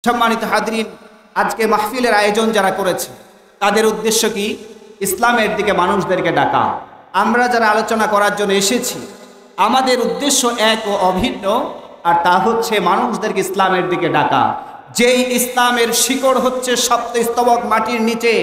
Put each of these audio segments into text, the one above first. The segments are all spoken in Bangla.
সম্মানিত হাজরিন, আজকে মাহফিলের আয়োজন যারা করেছে তাদের উদ্দেশ্য কি? ইসলামের দিকে মানুষদেরকে ডাকা। আমরা যারা আলোচনা করার জন্য এসেছি আমাদের উদ্দেশ্য এক ও অভিন্ন, আর তা হচ্ছে মানুষদেরকে ইসলামের দিকে ডাকা। যেই ইসলামের শিকড় হচ্ছে সপ্তস্তবক মাটির নিচে,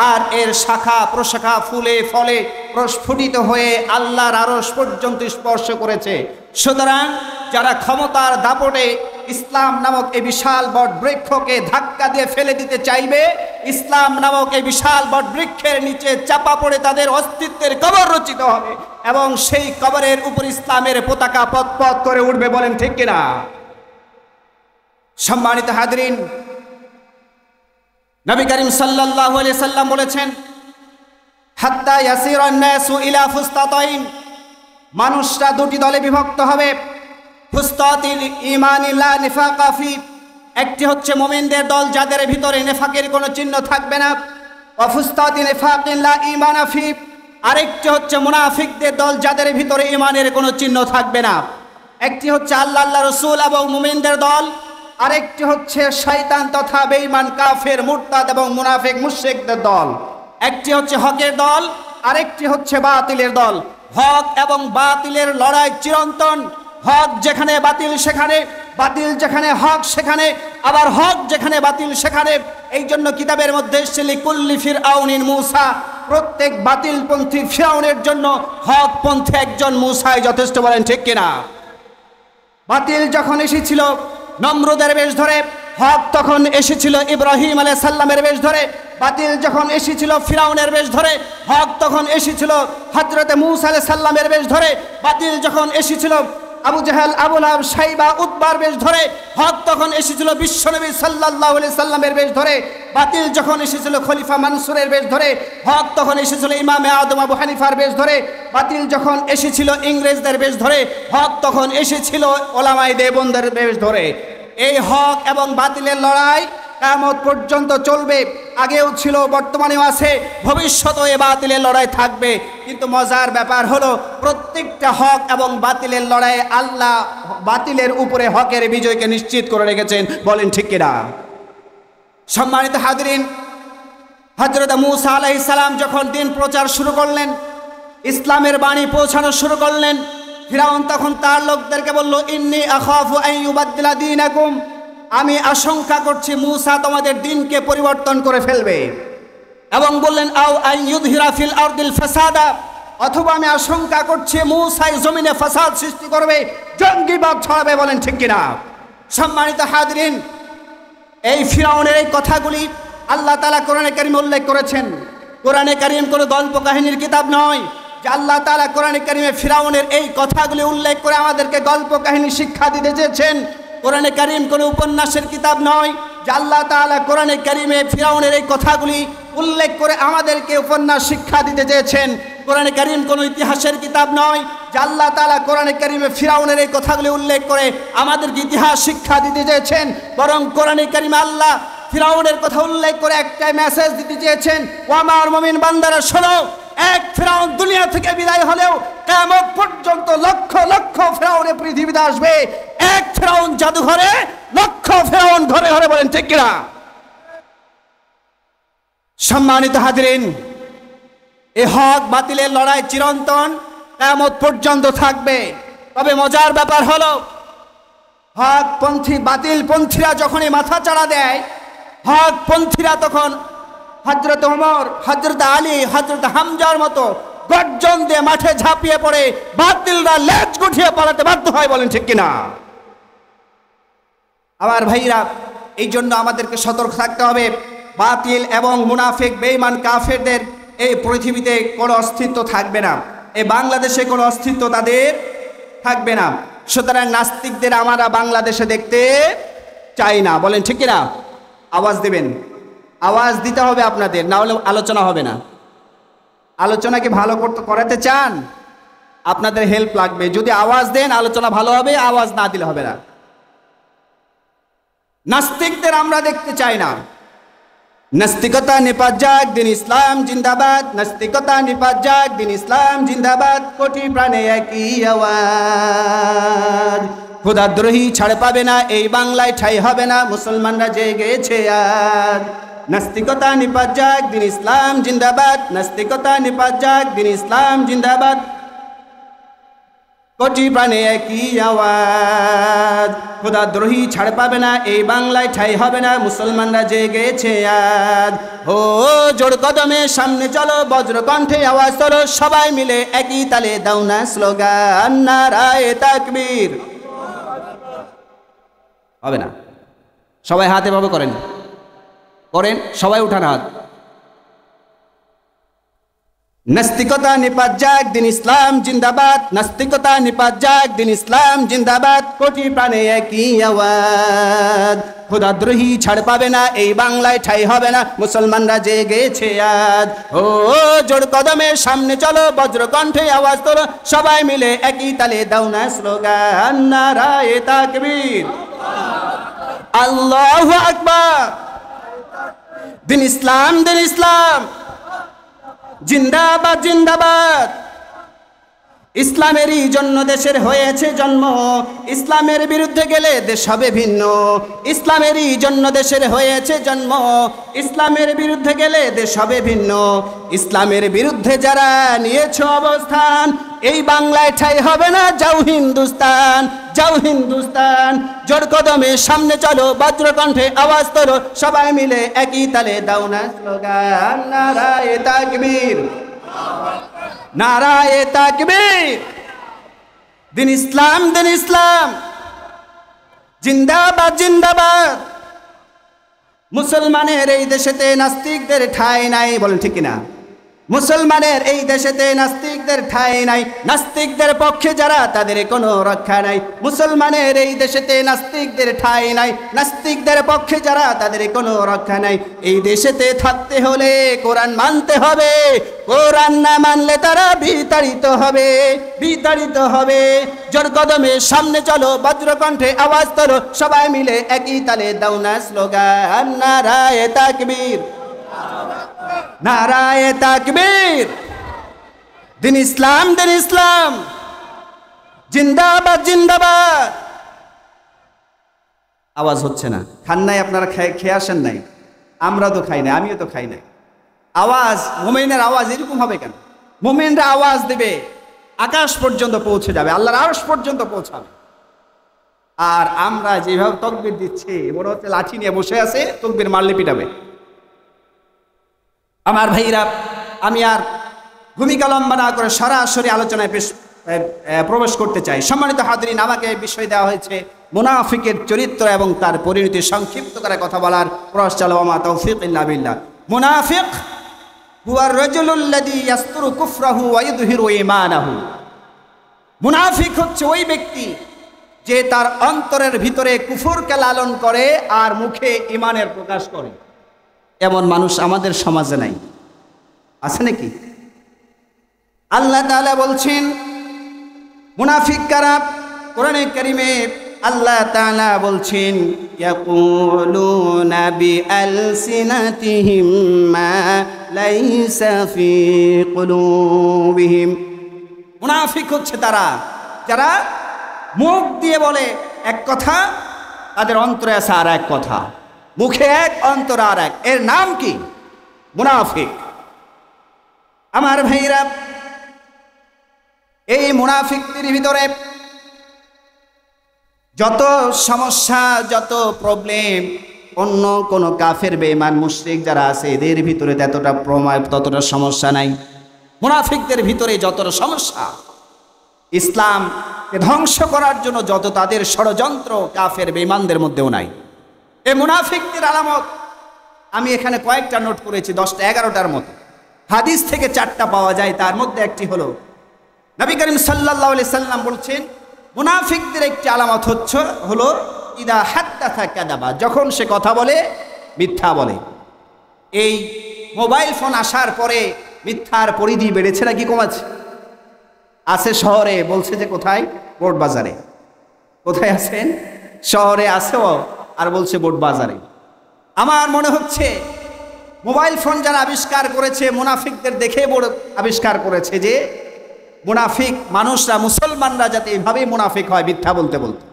আর এর শাখা প্রশাখা ফুলে ফলে প্রস্ফুটিত হয়ে আল্লাহর আরশ পর্যন্ত স্পর্শ করেছে। সুতরাং যারা ক্ষমতার দাপটে ইসলাম নামক এই বিশাল বট বৃক্ষকে ধাক্কা দিয়ে ফেলে দিতে চাইবে, ইসলাম নামক এই বিশাল বট বৃক্ষের নিচে চাপা পড়ে তাদের অস্তিত্বের কবর রচিত হবে এবং সেই কবরের উপর ইসলামের পতাকা পথ করে উঠবে। বলেন ঠিক কিনা? সম্মানিত হাজরিন, নবী করিম সাল্লাল্লাহু আলাইহি সাল্লাম বলেছেন, হাত্তা ইয়াসিরান নাসু ইলা ফুস্তাতাইন, মানুষরা দুটি দলে বিভক্ত হবে। ফুস্তাতিল ঈমানি লা নিফাকা ফি, একটি হচ্ছে মুমিনদের দল যাদের ভিতরে নেফাকের কোনো চিহ্ন থাকবে না। ওয়া ফুস্তাতি নিফাকিন লা ঈমানা ফি, আরেকটি হচ্ছে মুনাফিকদের দল যাদের ভিতরে ঈমানের কোনো চিহ্ন থাকবে না। একটি হচ্ছে আল্লাহ রাসূল এবং মুমিনদের দল, আরেকটি হচ্ছে শয়তান তথা বেঈমান কাফের মুরতাদ এবং মুনাফিক মুশরিকদের দল। একটি হচ্ছে হকের দল, আরেকটি হচ্ছে বাতিলের দল। হক এবং বাতিলের লড়াই চিরন্তন। হক যেখানে বাতিল সেখানে, বাতিল যেখানে হক সেখানে, আবার হক যেখানে বাতিল সেখানে। এই জন্য কিতাবের মধ্যে এসেছে লিকুল্লি ফিরআউনিন মূসা, প্রত্যেক বাতিলপন্থী ফিরআউনের জন্য হকপন্থী একজন মূসাই যথেষ্ট। বলেন ঠিক কিনা? বাতিল যখন এসেছিল নমরুদের বেশ ধরে, হক তখন এসেছিল ইব্রাহিম আলাইহিস সালামের বেশ ধরে। বাতিল যখন এসেছিল ফিরআউনের বেশ ধরে, হক তখন এসেছিল হযরতে মূসা আলাইহিস সালামের বেশ ধরে। বাতিল যখন এসেছিল আবু জাহেল, আবু লাহাব, শাইবা, উতবার বেশ ধরে, হক তখন এসেছিল বিশ্বনবী সাল্লাল্লাহু আলাইহি সাল্লামের বেশ ধরে। বাতিল যখন এসেছিল খলিফা মানসুরের বেশ ধরে, হক তখন এসেছিল ইমামে আদম আবু হানিফার বেশ ধরে। বাতিল যখন এসেছিল ইংরেজদের বেশ ধরে, হক তখন এসেছিল ওলামায়ে দেওবন্দের বেশ ধরে। এই হক এবং বাতিলের লড়াই কিয়ামত পর্যন্ত চলবে। আগেও ছিল, বর্তমানেও আছে, ভবিষ্যতেও এই বাতিলের লড়াই থাকবে। কিন্তু মজার ব্যাপার হলো প্রত্যেকটা হক এবং বাতিলের লড়াইয়ে আল্লাহ বাতিলের উপরে হকের বিজয়কে নিশ্চিত করে রেখেছেন। বলেন ঠিক কিনা? সম্মানিত হাজরিন, হযরত মূসা আলাইহিস সালাম যখন দিন প্রচার শুরু করলেন, ইসলামের বাণী পৌঁছানো শুরু করলেন, ফিরআউন তখন তার লোকদেরকে বলল, ইন্নী আখাফু আন ইউবাদদিলা দীনাকুম, আমি আশঙ্কা করছি মূসা তোমাদের দিনকে পরিবর্তন করে ফেলবে। এবং বললেন আও আন ইউযহিরা ফিল আরদিল ফাসাদা, অথবা আমি আশঙ্কা করছি মূসা জমিনে ফাসাদ সৃষ্টি করবে, জঙ্গিবাদ ছড়াবে। বলেন ঠিক কিনা? সম্মানিত হাজরিন, এই ফিরআউনের এই কথাগুলি আল্লাহ তাআলা কোরআনে কারীমে উল্লেখ করেছেন। কোরআনে কারীম কোনো গল্প কাহিনীর কিতাব নয় যে আল্লাহ তাআলা কোরআনে কারীমে ফিরআউনের এই কথাগুলি উল্লেখ করে আমাদেরকে গল্প কাহিনী শিক্ষা দিতে চেয়েছেন। কোরআনে কারীম কোনো উপন্যাসের কিতাব নয় যে আল্লাহ তাআলা কোরআনে কারীমে ফিরআউনের এই কথাগুলি উল্লেখ করে আমাদেরকে উপন্যাস শিক্ষা দিতে চেয়েছেন। কোরআনে কারীম কোনো ইতিহাসের কিতাব নয় যে আল্লাহ তাআলা কোরআনে কারীমে ফিরআউনের এই কথাগুলি উল্লেখ করে আমাদেরকে ইতিহাস শিক্ষা দিতে চেয়েছেন। বরং কোরআনে কারীমে আল্লাহ ফিরআউনের কথা উল্লেখ করে একটাই মেসেজ দিতে চেয়েছেন, ও আমার মুমিন বান্দারা শোনো, এক ফিরআউন দুনিয়া থেকে বিদায় হলেও কিয়ামত পর্যন্ত লক্ষ লক্ষ ফিরআউনে পৃথিবীতে আসবে। এক ফিরআউন জাদুঘরে, লক্ষ ফিরআউন ঘরে ঘরে। বলেন ঠিক কিনা? সম্মানিত হাজরিন, এই হক বাতিলের লড়াই চিরন্তন, কিয়ামত পর্যন্ত থাকবে। তবে মজার ব্যাপার হলো হকপন্থী বাতিলপন্থীরা যখনই মাথা চাড়া দেয়, হকপন্থীরা তখন হযরত ওমর, হযরত আলী, হযরত হামজার মতো গর্জন দিয়ে মাঠে ঝাঁপিয়ে পড়ে বাতিলরা লেজ গুটিয়ে পালাতে বাধ্য হয়। বলেন ঠিক কিনা? আমার ভাইরা, এই জন্য আমাদেরকে সতর্ক থাকতে হবে। বাতিল এবং মুনাফিক বেঈমান কাফেরদের এই পৃথিবীতে কোনো অস্তিত্ব থাকবে না, এই বাংলাদেশে কোনো অস্তিত্ব তাদের থাকবে না। সুতরাং নাস্তিকদের আমরা বাংলাদেশে দেখতে চাই না। বলেন ঠিক কিনা? আওয়াজ দেবেন, আওয়াজ দিতে হবে আপনাদের, না হলে আলোচনা হবে না। আলোচনাকে ভালো করাতে চান, আপনাদের হেল্প লাগবে। যদি আওয়াজ দেন আলোচনা ভালো হবে, আওয়াজ না দিলে হবে না। নাস্তিকদের আমরা দেখতে চাই না। নাস্তিকতা নিপাত যাক, দিন ইসলাম জিন্দাবাদ। নাস্তিকতা নিপাত যাক, দিন ইসলাম জিন্দাবাদ। কোটি প্রাণে একই আওয়াজ, খোদাদ্রোহী ছাড় পাবে না, এই বাংলায় ঠাই হবে না, মুসলমানরা জেগেছে আজ। নাস্তিকতা নিপাত যাক, দিন ইসলাম জিন্দাবাদ। নাস্তিকতা নিপাত যাক, দিন ইসলাম জিন্দাবাদ। কোটি প্রাণে একই আওয়াজ, খোদাদ্রোহী ছাড় পাবে না, এই বাংলায় ঠাই হবে না, মুসলমানরা জেগেছে আজ। ও জোর কদমে সামনে চলো, বজ্র কণ্ঠে আওয়াজ তোলো, সবাই মিলে একই তালে দাও না স্লোগান, নারায়ে তাকবীর। হবে না, সবাই হাতে ভাবে করেন, করেন সবাই উঠান হাত। নাস্তিকতা নিপাত যাক, দিন ইসলাম জিন্দাবাদ। নাস্তিকতা নিপাত যাক, দিন ইসলাম জিন্দাবাদ। কোটি প্রাণে একই আওয়াজ, খোদাদ্রোহী ছাড় পাবে না, এই বাংলায় ঠাই হবে না, মুসলমানরা জেগেছে আজ। ও জোর কদমে সামনে চলো, বজ্র কণ্ঠে আওয়াজ তোলো, সবাই মিলে একই তালে দাও না স্লোগান, নারায়ে তাকবীর, আল্লাহু আকবার। দিন ইসলাম, দিন ইসলাম জিন্দাবাদ, জিন্দাবাদ। ইসলামেরই জন্য দেশের হয়েছে জন্ম, ইসলামের বিরুদ্ধে গেলে দেশ হবে ভিন্ন। ইসলামেরই জন্য দেশের হয়েছে জন্ম, ইসলামের বিরুদ্ধে গেলে দেশ হবে ভিন্ন। ইসলামের বিরুদ্ধে যারা নিয়েছে অবস্থান, এই বাংলায় ঠাই হবে না, যাও হিন্দুস্তান, যাও হিন্দুস্তান। জোর কদমে সামনে চলো, বজ্রকণ্ঠে আওয়াজ তোলো, সবাই মিলে একই তালে দাও না স্লোগান, নারায়ে তাকবীর, নারায়ে তাকবীর। দিন ইসলাম, দিন ইসলাম জিন্দাবাদ, জিন্দাবাদ। মুসলমানের এই দেশেতে নাস্তিকদের ঠাঁই নাই, বলেন ঠিক কিনা? মুসলমানের এই দেশেতে নাস্তিকদের ঠাঁই নাই, নাস্তিকদের পক্ষে যারা তাদের কোনো রক্ষা নাই। মুসলমানের এই দেশেতে নাস্তিকদের ঠাঁই নাই, নাস্তিকদের পক্ষে যারা তাদের কোনো রক্ষা নাই। এই দেশেতে থাকতে হলে কোরআন মানতে হবে, কোরআন না মানলে তারা বিতাড়িত হবে, বিতাড়িত হবে। জোর কদমে সামনে চলো, বজ্রকণ্ঠে আওয়াজ তোলো, সবাই মিলে একই তালে দাও না স্লোগান, নারায়ে তাকবীর, নারায়ে তাকবীর। দিন ইসলাম, দিন ইসলাম জিন্দাবাদ, জিন্দাবাদ। আওয়াজ হচ্ছে না, খান নাই আপনারা, খেয়ে আসেন নাই, আমরা তো খাই নাই, আমিও তো খাই নাই। আওয়াজ, মুমিনের আওয়াজ এরকম হবে কেন? মুমিনরা আওয়াজ দেবে, আকাশ পর্যন্ত পৌঁছে যাবে, আল্লাহর আরশ পর্যন্ত পৌঁছাবে। আর আমরা যেভাবে তাকবীর দিচ্ছি, মনে হচ্ছে লাঠি নিয়ে বসে আছে, তাকবীর মারলে পিটাবে। আমার ভাইরা, আমি আর ভূমিকা লম্বা না করে সরাসরি আলোচনায় প্রবেশ করতে চাই। সম্মানিত হাজরিন, আমাকে বিষয় দেওয়া হয়েছে মুনাফিকের চরিত্র এবং তার পরিণতি সংক্ষিপ্ত করে কথা বলার প্রয়াস চালাবো। মা তৌফিক ইল্লা বিল্লাহ। মুনাফিক হুয়া রাজুলুল্লাযী ইয়াসতুরু কুফরাহু ওয়া ইযহিরু ঈমানাহু। মুনাফিক হচ্ছে ওই ব্যক্তি যে তার অন্তরের ভিতরে কুফরকে লালন করে আর মুখে ঈমানের প্রকাশ করে। এমন মানুষ আমাদের সমাজে নাই, আছে নাকি? আল্লাহ তাআলা বলছেন মুনাফিক কারা? কোরআনে কারীমে আল্লাহ তাআলা বলছেন ইয়াকুলুনা বিআলসিনাতিহিম মা লাইসা ফি কুলুবিহিম। মুনাফিক হচ্ছে তারা যারা মুখ দিয়ে বলে এক কথা, তাদের অন্তরে আছে আর এক কথা, মুখে এক অন্তরে আর এক। এর নাম কি? মুনাফিক। আমার ভাইরা, এই মুনাফিকদের ভিতরে যত সমস্যা, যত প্রবলেম, অন্য কোন কাফের বেঈমান মুশরিক যারা আছে এদের ভিতরে ততটা সমস্যা নাই। মুনাফিকদের ভিতরে যতটা সমস্যা, ইসলামকে ধ্বংস করার জন্য যত তাদের ষড়যন্ত্র কাফের বেঈমানদের মধ্যেও নাই। এই মুনাফিকদের আলামত আমি এখানে কয়েকটা নোট করেছি, 10টা 11টার মতো। হাদিস থেকে 4টা পাওয়া যায়, তার মধ্যে একটি হলো নবী করিম সাল্লাল্লাহু আলাইহি সাল্লাম বলছেন মুনাফিকদের একটি আলামত হলো ইদা হাদ্দাসা কাযাবা, যখন সে কথা বলে মিথ্যা বলে। এই মোবাইল ফোন আসার পরে মিথ্যার পরিধি বেড়েছে নাকি কমেছে? আছে শহরে, বলছে যে কোথায়? বোট বাজারে। কোথায় আছেন? শহরে আছেও, আর বলছে বোট বাজারে। আমার মনে হচ্ছে মোবাইল ফোন যারা আবিষ্কার করেছে মুনাফিকদের দেখে আবিষ্কার করেছে যে মুনাফিক মানুষরা, মুসলমানরা যাতে এইভাবেই মুনাফিক হয় মিথ্যা বলতে বলতে।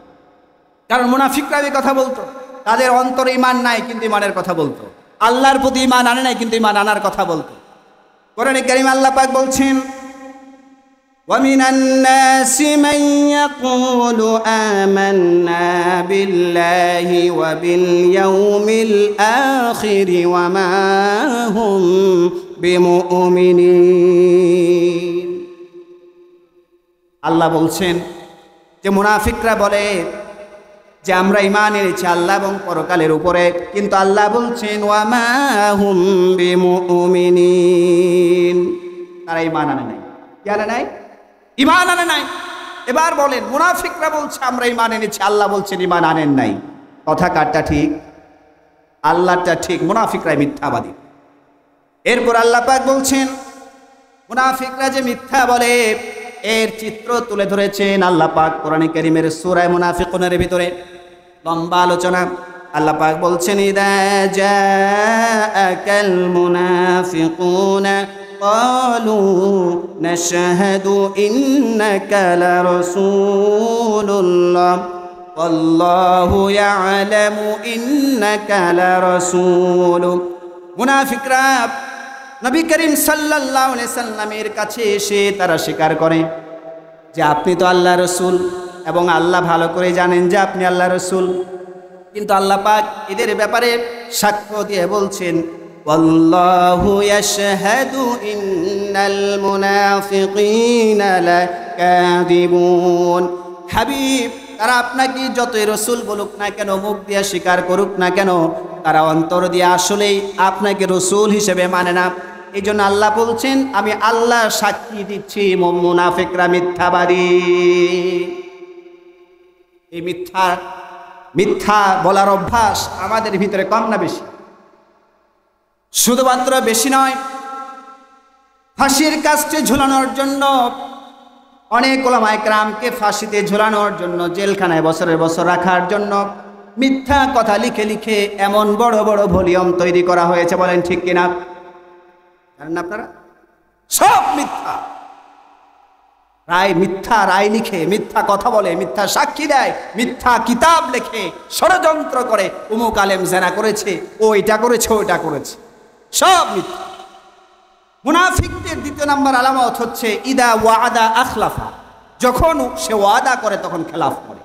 কারণ মুনাফিকরা এই কথা বলতো, তাদের অন্তরে ঈমান নাই কিন্তু ঈমানের কথা বলতো, আল্লাহর প্রতি ঈমান আনে নাই কিন্তু ঈমান আনার কথা বলতো। কোরআনে কারীমে আল্লাহ পাক বলছেন, وَمِنَ النَّاسِ مَن يَقُولُ آمَنَّا بِاللَّهِ وَبِالْيَوْمِ الْآخِرِ وَمَا هُمْ بِمُؤْمِنِينَ। আল্লাহ বলছেন যে মুনাফিকরা বলে যে আমরা ঈমান এনেছি আল্লাহ এবং পরকালের উপরে, কিন্তু আল্লাহ বলছেন ওয়ামা হুম বিমুমিনিন, তারা ঈমান আনে নাই। কি আনে নাই? ঈমান আনে নাই। এবার বলেন, মুনাফিকরা বলছে আমরা ঈমান এনেছি, আল্লাহ বলছেন ঈমান আনেন নাই। কথা কারটা ঠিক? আল্লাহটা ঠিক, মুনাফিকরাই মিথ্যাবাদী। এরপর আল্লাহ পাক বলছেন মুনাফিকরা যে মিথ্যা বলে এর চিত্র তুলে ধরেছেন আল্লাহ পাক কোরআনে কারীমের সূরা মুনাফিকুনের ভিতরে। লম্বা আলোচনা। আল্লাহ পাক বলছেন, ইদা জাআকাল মুনাফিকুনা ক্বালু নাশহাদু ইন্নাকা লারাসূলুল্লাহ ওয়াল্লাহু ইয়ালামু ইন্নাকা লারাসূলু। মুনাফিকরা নবী করিম সাল্লাল্লাহু আলাইহি সাল্লামের কাছে এসে তারা স্বীকার করে যে আপনি তো আল্লাহর রাসূল, এবং আল্লাহ ভালো করে জানেন যে আপনি আল্লাহর রাসূল। কিন্তু আল্লাহ পাক এদের ব্যাপারে সাক্ষ্য দিয়ে বলছেন, ওয়াল্লাহু ইয়াশহাদু ইন্নাল মুনাফিকিনা লাকাযিবুন। হাবিব, তারা আপনাকে যতই রাসূল বলুক না কেন, মুখ দিয়ে স্বীকার করুক না কেন, তারা অন্তর দিয়ে আসলেই আপনাকে রাসূল হিসেবে মানে না। এই জন্য আল্লাহ বলছেন, আমি আল্লাহ সাক্ষী দিচ্ছি মুনাফিকরা মিথ্যাবাদী। এই মিথ্যা বলার অভ্যাস আমাদের ভিতরে কম না বেশি? শুধুমাত্র বেশি নয়, ফাঁসির কাস্টে ঝুলানোর জন্য অনেক ওলামায়ে কেরামকে ফাঁসিতে ঝুলানোর জন্য, জেলখানায় বছরের বছর রাখার জন্য মিথ্যা কথা লিখে লিখে এমন বড় বড় ভলিউম তৈরি করা হয়েছে। বলেন ঠিক কিনা? জানেন না আপনারা? সব মিথ্যা রায় লিখে, মিথ্যা কথা বলে, মিথ্যা সাক্ষী দেয়, মিথ্যা কিতাব লেখে, ষড়যন্ত্র করে উমুক আলেম জেনা করেছে, ও এটা করেছে, ওইটা করেছে, সব মিথ্যা। মুনাফিকদের দ্বিতীয় নম্বর আলামত হচ্ছে ইদা ওয়াদা আখলাফা, যখন সে ওয়াদা করে তখন খেলাফ করে।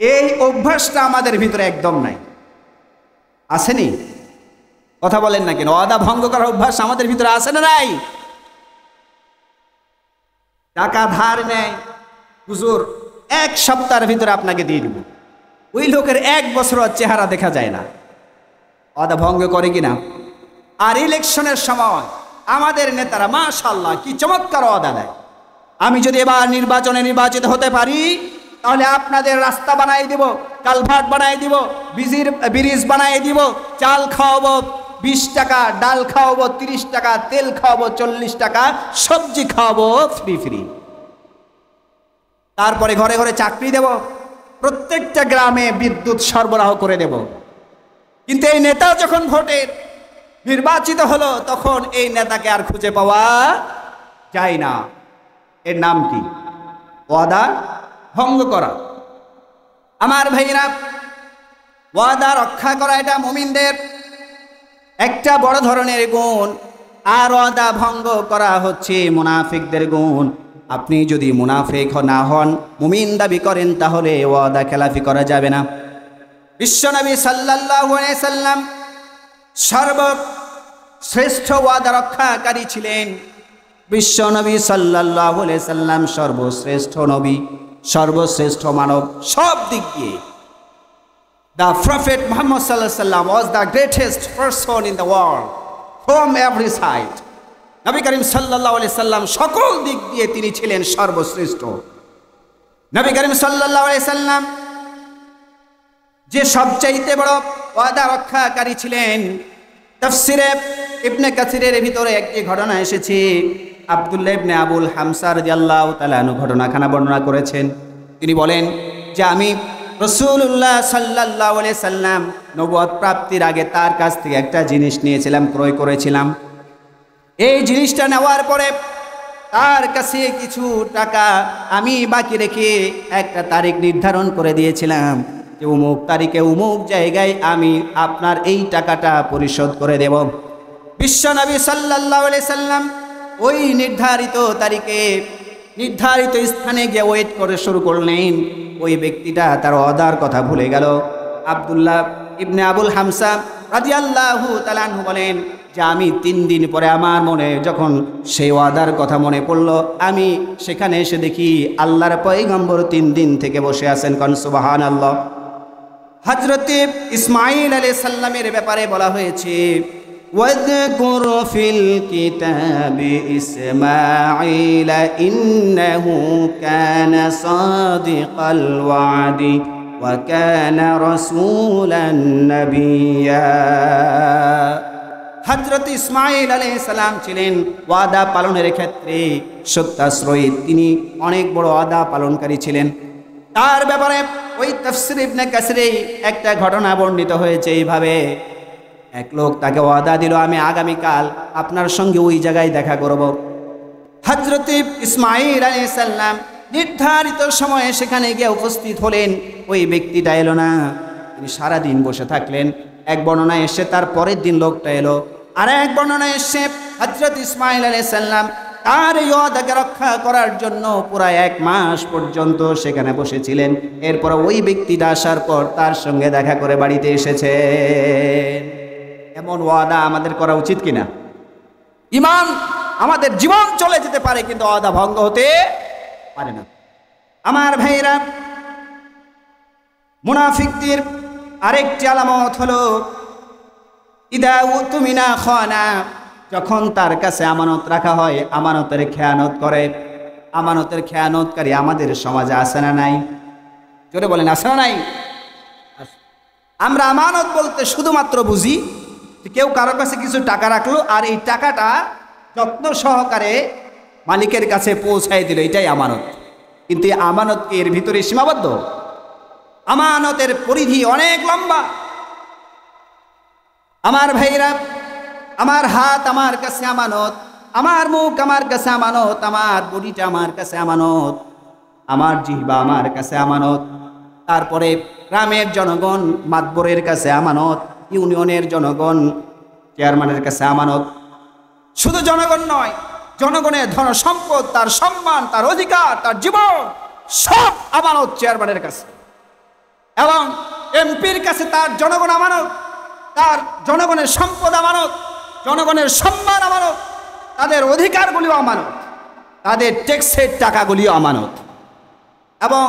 এই অভ্যাসটা আমাদের ভিতরে একদম নাই। আসেনি? কথা বলেন না কেন? ওয়াদা ভঙ্গ করার অভ্যাস আমাদের ভিতরে আছে না নাই? টাকা ধার নেয় হুজুর, এক সপ্তাহের ভিতরে আপনাকে দিয়ে দিব, ওই লোকের এক বছর চেহারা দেখা যায় না। ওয়াদা ভঙ্গ করে কিনা? আর ইলেকশনের সময় আমাদের নেতারা মাশাআল্লাহ কি চমৎকার ওয়াদা দেয়, আমি যদি এবার নির্বাচনে নির্বাচিত হতে পারি তাহলে আপনাদের রাস্তা বানাই দিব, কালভার্ট বানাই দিব, ব্রিজ বানাই দিব, চাল খাওয়াবো 20 টাকা, ডাল খাওয়াবো 30 টাকা, তেল খাওয়াবো 40 টাকা, সবজি খাওয়াবো ফ্রি। তারপরে ঘরে ঘরে চাকরি দেব, প্রত্যেকটা গ্রামে বিদ্যুৎ সরবরাহ করে দেব। কিন্তু এই নেতা যখন ভোটের নির্বাচিত হলো তখন এই নেতাকে আর খুঁজে পাওয়া যায় না। এর নাম কি? ওয়াদা ভঙ্গ করা। আমার ভাইরা, ওয়াদা রক্ষা করা এটা মুমিনদের একটা বড় ধরনের গুণ, আর ওয়াদা ভঙ্গ করা হচ্ছে মুনাফিকদের গুণ। আপনি যদি মুনাফিক না হন, মুমিন দাবি করেন, তাহলে ওয়াদা খেলাফি করা যাবে না। বিশ্বনবী সাল্লাল্লাহু আলাইহি সাল্লাম সর্বশ্রেষ্ঠ ওয়াদা রক্ষাকারী ছিলেন। বিশ্বনবী সাল্লাল্লাহু আলাইহি সাল্লাম সর্বশ্রেষ্ঠ নবী, সর্বশ্রেষ্ঠ মানব সব দিক দিয়ে। The Prophet Muhammad sallallahu alaihi wasallam was the greatest person in the world from every side. Nabi Karim সাল্লাল্লাহু আলাইহি সাল্লাম সকল দিক দিয়ে তিনি ছিলেন সর্বশ্রেষ্ঠ। নবী করিম সাল্লাল্লাহু আলাইহি সাল্লাম যে সবচাইতে বড় ওয়াদা রক্ষাকারী ছিলেন, তাফসিরে ইবনে কাসিরের ভিতরে একটি ঘটনা এসেছে। আব্দুল্লাহ ইবনে আবুল হামসা রাদিয়াল্লাহু তাআলা আনহু ঘটনাখানা বর্ণনা করেছেন। তিনি বলেন যে আমি রাসূলুল্লাহ সাল্লাল্লাহু আলাইহি সাল্লাম নবুয়ত প্রাপ্তির আগে তার কাছ থেকে একটা জিনিস নিয়েছিলাম, ক্রয় করেছিলাম। এই জিনিসটা নেওয়ার পরে তার কাছে কিছু টাকা আমি বাকি রেখে একটা তারিখ নির্ধারণ করে দিয়েছিলাম যে অমুক তারিখে অমুক জায়গায় আমি আপনার এই টাকাটা পরিশোধ করে দেব। বিশ্বনবী সাল্লাল্লাহু আলাইহি সাল্লাম ওই নির্ধারিত তারিখে নির্ধারিত স্থানে গিয়ে ওয়েট করে শুরু করলেন। ওই ব্যক্তিটা তার ওয়াদার কথা ভুলে গেল। আব্দুল্লাহ ইবনে আবুল হামসা রাদিয়াল্লাহু তাআলা আনহু বলেন যে আমি 3 দিন পরে আমার মনে যখন সেই ওয়াদার কথা মনে পড়ল, আমি সেখানে এসে দেখি আল্লাহর পয়গম্বর 3 দিন থেকে বসে আছেন। কোন সুবহানাল্লাহ। হযরত ইসমাঈল আলাইহিস সালামের ব্যাপারে বলা হয়েছে ওয়াযকুর ফিল কিতাবি ইসমাঈল ইন্নাহু কানা সাদিকাল ওয়াদি ওয়া কানা রাসূলান নাবিয়্যা। হযরত ইসমাঈল আলাইহিস সালাম ছিলেন ওয়াদা পালনের ক্ষেত্রে সত্যাশ্রয়ী, তিনি অনেক বড় ওয়াদা পালনকারী ছিলেন। তার ব্যাপারে ওই তাফসীর ইবনে কাসিরে একটা ঘটনা বর্ণিত হয়েছে এইভাবে। এক লোক তাকে ওয়াদা দিল, আমি আগামীকাল আপনার সঙ্গে ওই জায়গায় দেখা করব। হযরত ইসমাঈল আলাইহিস সালাম নির্ধারিত সময়ে সেখানে গিয়ে উপস্থিত হলেন। ওই ব্যক্তিটা এলো না, তিনি সারাদিন বসে থাকলেন। এক বর্ণনায় এসে তার পরের দিন লোকটা এলো, আর এক বর্ণনায় এসে হযরত ইসমাঈল আলাইহিস সালাম তার এই ওয়াদাকে রক্ষা করার জন্য পুরো 1 মাস পর্যন্ত সেখানে বসেছিলেন। এরপর ওই ব্যক্তিটা আসার পর তার সঙ্গে দেখা করে বাড়িতে এসেছে। এমন ওয়াদা আমাদের করা উচিত কিনা? ঈমান আমাদের জীবন চলে যেতে পারে কিন্তু ওয়াদা ভঙ্গ হতে পারে না। আমার ভাইরা, মুনাফিকদের আরেকটি আলামত হলো ইদা উতুমিনা খানা, যখন তার কাছে আমানত রাখা হয় আমানতের খেয়ানত করে। আমানতের খেয়ানতকারী আমাদের সমাজে আছে না নাই? জোরে বলেন, আছে না নাই? আমরা আমানত বলতে শুধুমাত্র বুঝি কেউ কারো কাছে কিছু টাকা রাখলো আর এই টাকাটা যত্ন সহকারে মালিকের কাছে পৌঁছায় দিল, এটাই আমানত। কিন্তু এই আমানত কি এর ভিতরে সীমাবদ্ধ? আমানতের পরিধি অনেক লম্বা। আমার ভাইরা, আমার হাত আমার কাছে আমানত, আমার মুখ আমার কাছে আমানত, আমার বডিটা আমার কাছে আমানত, আমার জিহ্বা আমার কাছে আমানত। তারপরে গ্রামের জনগণ মাতবরের কাছে আমানত, ইউনিয়নের জনগণ চেয়ারম্যানের কাছে আমানত। শুধু জনগণ নয়, জনগণের ধন সম্পদ, তার সম্মান, তার অধিকার, তার জীবন সব আমানত চেয়ারম্যানের কাছে। এবং এমপির কাছে তার জনগণ আমানত, তার জনগণের সম্পদ আমানত, জনগণের সম্মান আমানত, তাদের অধিকারগুলিও আমানত, তাদের ট্যাক্সের টাকাগুলিও আমানত। এবং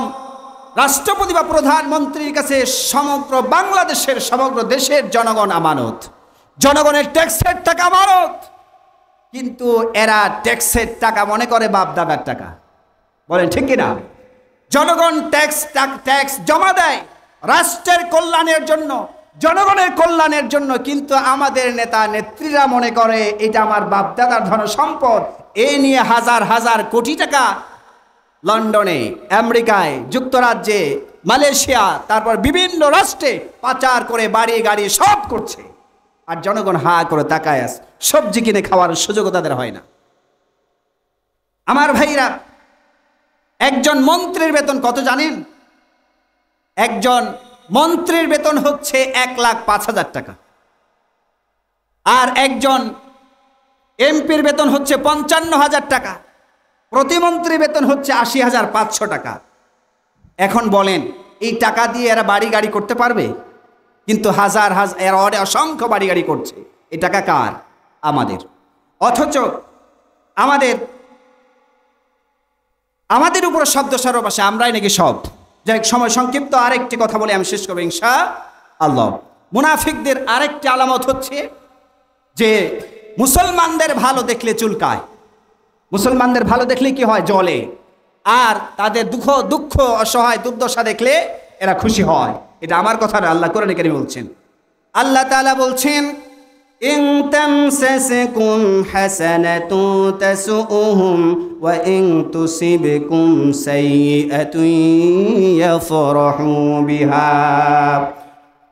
রাষ্ট্রপতি বা প্রধানমন্ত্রীর কাছে সমগ্র বাংলাদেশের, সমগ্র দেশের জনগণ আমানত, জনগণের ট্যাক্সের টাকা আমানত। কিন্তু এরা ট্যাক্সের টাকা মনে করে বাপ দাদার টাকা। বলেন ঠিক কিনা? জনগণ ট্যাক্স জমা দেয় রাষ্ট্রের কল্যাণের জন্য, জনগণের কল্যাণের জন্য, কিন্তু আমাদের নেতা নেত্রীরা মনে করে এটা আমার বাপ দাদার ধন সম্পদ। এই নিয়ে হাজার হাজার কোটি টাকা লন্ডনে, আমেরিকায়, যুক্তরাজ্যে, মালয়েশিয়া, তারপর বিভিন্ন রাষ্ট্রে পাচার করে বাড়ি গাড়ি সব করছে। আর জনগণ হা করে তাকায় আছে, সবজি কিনে খাওয়ার সুযোগ তাদের হয় না। আমার ভাইরা, একজন মন্ত্রীর বেতন কত জানেন? একজন মন্ত্রীর বেতন হচ্ছে 1,05,000 টাকা। আর একজন এমপির বেতন হচ্ছে 55,000 টাকা। প্রতিমন্ত্রীর বেতন হচ্ছে 80,500 টাকা। এখন বলেন, এই টাকা দিয়ে এরা বাড়ি গাড়ি করতে পারবে? কিন্তু হাজার হাজার, এরা অসংখ্য বাড়ি গাড়ি করছে। এই টাকা কার? আমাদের। অথচ আমাদের উপরে শব্দ সর্বপাশে, আমরাই নাকি সব। যাই হোক, সময় সংক্ষিপ্ত, আরেকটি কথা বলে আমি শেষ করবো ইনশাআল্লাহ। মুনাফিকদের আরেকটি আলামত হচ্ছে যে মুসলমানদের ভালো দেখলে চুলকায়, মুসলমানদের ভালো দেখলে কি হয়? জ্বলে। আর তাদের দুঃখ অসহায় দুর্দশা দেখলে এরা খুশি হয়। এটা আমার কথা না, আল্লাহ কোরআনে কারীমে বলছেন। আল্লাহ তাআলা বলছেন, ইন তামসাসকুম হাসানাতুন তাসুউহুম ওয়া ইন তুসিবকুম সাইয়্যাতুন ইয়াফরাহু বিহা।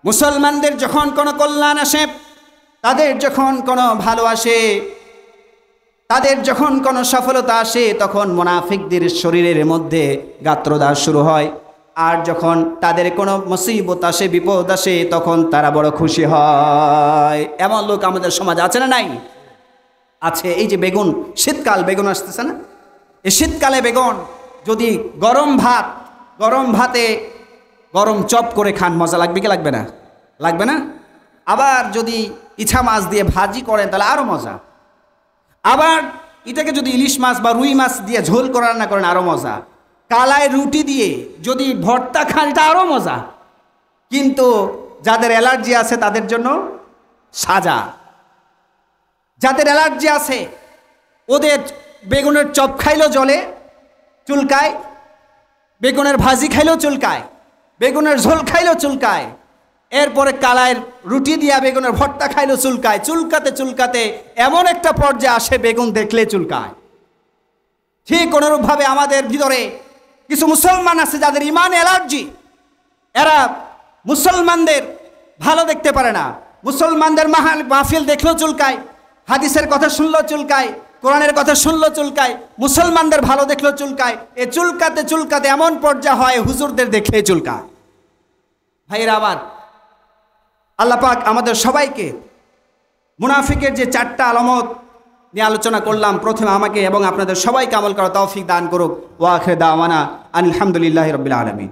মুসলমানদের যখন কোনো কল্যাণ আসে, তাদের যখন কোনো ভালো আসে, তাদের যখন কোনো সফলতা আসে তখন মুনাফিকদের শরীরের মধ্যে গাত্রদাহ শুরু হয়, আর যখন তাদের কোনো মুসিবত আসে, বিপদ আসে, তখন তারা বড় খুশি হয়। এমন লোক আমাদের সমাজ আছে না নাই? আছে। এই যে বেগুন, শীতকাল বেগুন আসতেছে না, এই শীতকালে বেগুন যদি গরম ভাতে গরম চপ করে খান, মজা লাগবে কি লাগবে না? লাগবে না? আবার যদি ইছা মাছ দিয়ে ভাজি করেন তাহলে আরও মজা। আবার এটাকে যদি ইলিশ মাছ বা রুই মাছ দিয়ে ঝোল করে রান্না করেন আরও মজা। কালায় রুটি দিয়ে যদি ভর্তা খান এটা আরও মজা। কিন্তু যাদের অ্যালার্জি আছে তাদের জন্য সাজা। যাদের অ্যালার্জি আছে ওদের বেগুনের চপ খাইলেও জ্বলে, চুলকায়, বেগুনের ভাজি খাইলেও চুলকায়, বেগুনের ঝোল খাইলেও চুলকায়, এরপরে কালায় রুটি দিয়া বেগুনের ভর্তা খাইলেও চুলকায়। চুলকাতে চুলকাতে এমন একটা পর্যায়ে আসে বেগুন দেখলে চুলকায়। ঠিক অনুরূপভাবে আমাদের ভিতরে কিছু মুসলমান আছে যাদের ইমান অ্যালার্জি। এরা মুসলমানদের ভালো দেখতে পারে না, মুসলমানদের মাহফিল দেখলেও চুলকায়, হাদিসের কথা শুনলেও চুলকায়, কোরআনের কথা শুনলেও চুলকায়, মুসলমানদের ভালো দেখলেও চুলকায়। এ চুলকাতে চুলকাতে এমন পর্যায়ে হয় হুজুরদের দেখলে চুলকায়। ভাইরা আমার, আল্লাহ পাক আমাদের সবাইকে মুনাফিকের যে 4টা আলামত নিয়ে আলোচনা করলাম, প্রথমে আমাকে এবং আপনাদের সবাইকে আমল করা তৌফিক দান করুক। ওয়া আখিরু দাওয়ানা আলহামদুলিল্লাহি রাব্বিল আলামিন।